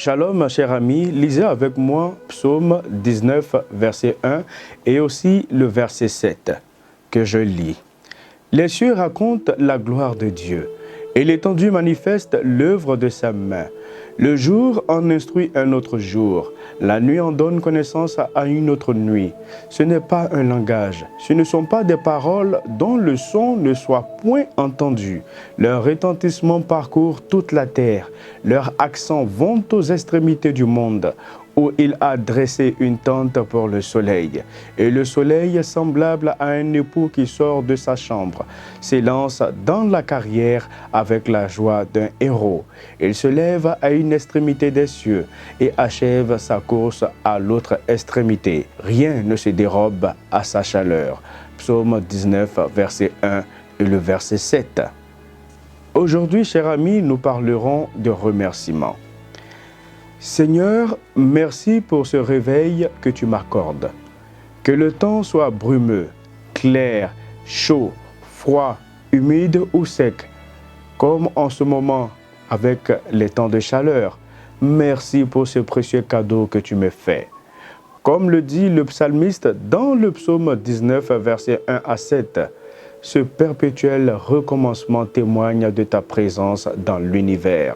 Shalom, chers amis, lisez avec moi Psaume 19, verset 1 et aussi le verset 7 que je lis. Les cieux racontent la gloire de Dieu et l'étendue manifeste l'œuvre de sa main. Le jour en instruit un autre jour, la nuit en donne connaissance à une autre nuit. Ce n'est pas un langage, ce ne sont pas des paroles dont le son ne soit point entendu. Leur retentissement parcourt toute la terre, leurs accents vont aux extrémités du monde, où il a dressé une tente pour le soleil. Et le soleil, semblable à un époux qui sort de sa chambre, s'élance dans la carrière avec la joie d'un héros. Il se lève à une extrémité des cieux et achève sa course à l'autre extrémité. Rien ne se dérobe à sa chaleur. Psaume 19, verset 1 et le verset 7. Aujourd'hui, chers amis, nous parlerons de remerciements. Seigneur, merci pour ce réveil que tu m'accordes. Que le temps soit brumeux, clair, chaud, froid, humide ou sec, comme en ce moment avec les temps de chaleur. Merci pour ce précieux cadeau que tu me fais. Comme le dit le psalmiste dans le psaume 19, versets 1 à 7, ce perpétuel recommencement témoigne de ta présence dans l'univers.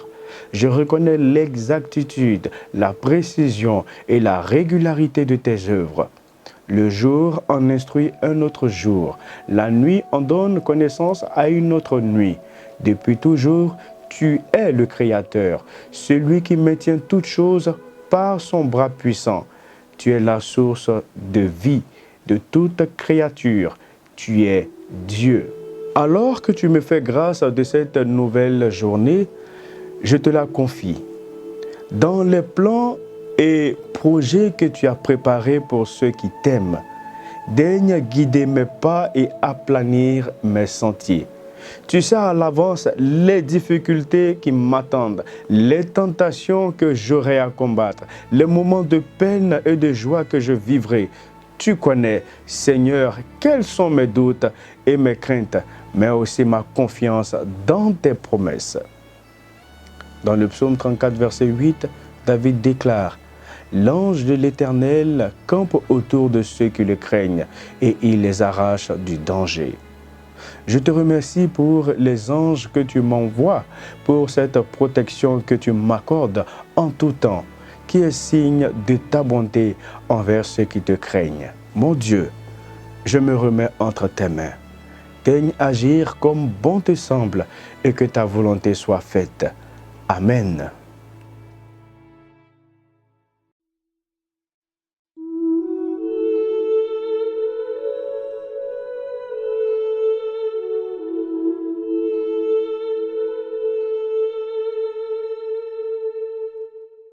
Je reconnais l'exactitude, la précision et la régularité de tes œuvres. Le jour en instruit un autre jour. La nuit en donne connaissance à une autre nuit. Depuis toujours, tu es le Créateur, celui qui maintient toutes choses par son bras puissant. Tu es la source de vie de toute créature. Tu es Dieu. Alors que tu me fais grâce de cette nouvelle journée, je te la confie. Dans les plans et projets que tu as préparés pour ceux qui t'aiment, daigne guider mes pas et aplanir mes sentiers. Tu sais à l'avance les difficultés qui m'attendent, les tentations que j'aurai à combattre, les moments de peine et de joie que je vivrai. Tu connais, Seigneur, quels sont mes doutes et mes craintes, mais aussi ma confiance dans tes promesses. Dans le psaume 34, verset 8, David déclare « L'ange de l'Éternel campe autour de ceux qui le craignent et il les arrache du danger. » Je te remercie pour les anges que tu m'envoies, pour cette protection que tu m'accordes en tout temps, qui est signe de ta bonté envers ceux qui te craignent. Mon Dieu, je me remets entre tes mains. Daigne agir comme bon te semble et que ta volonté soit faite. Amen.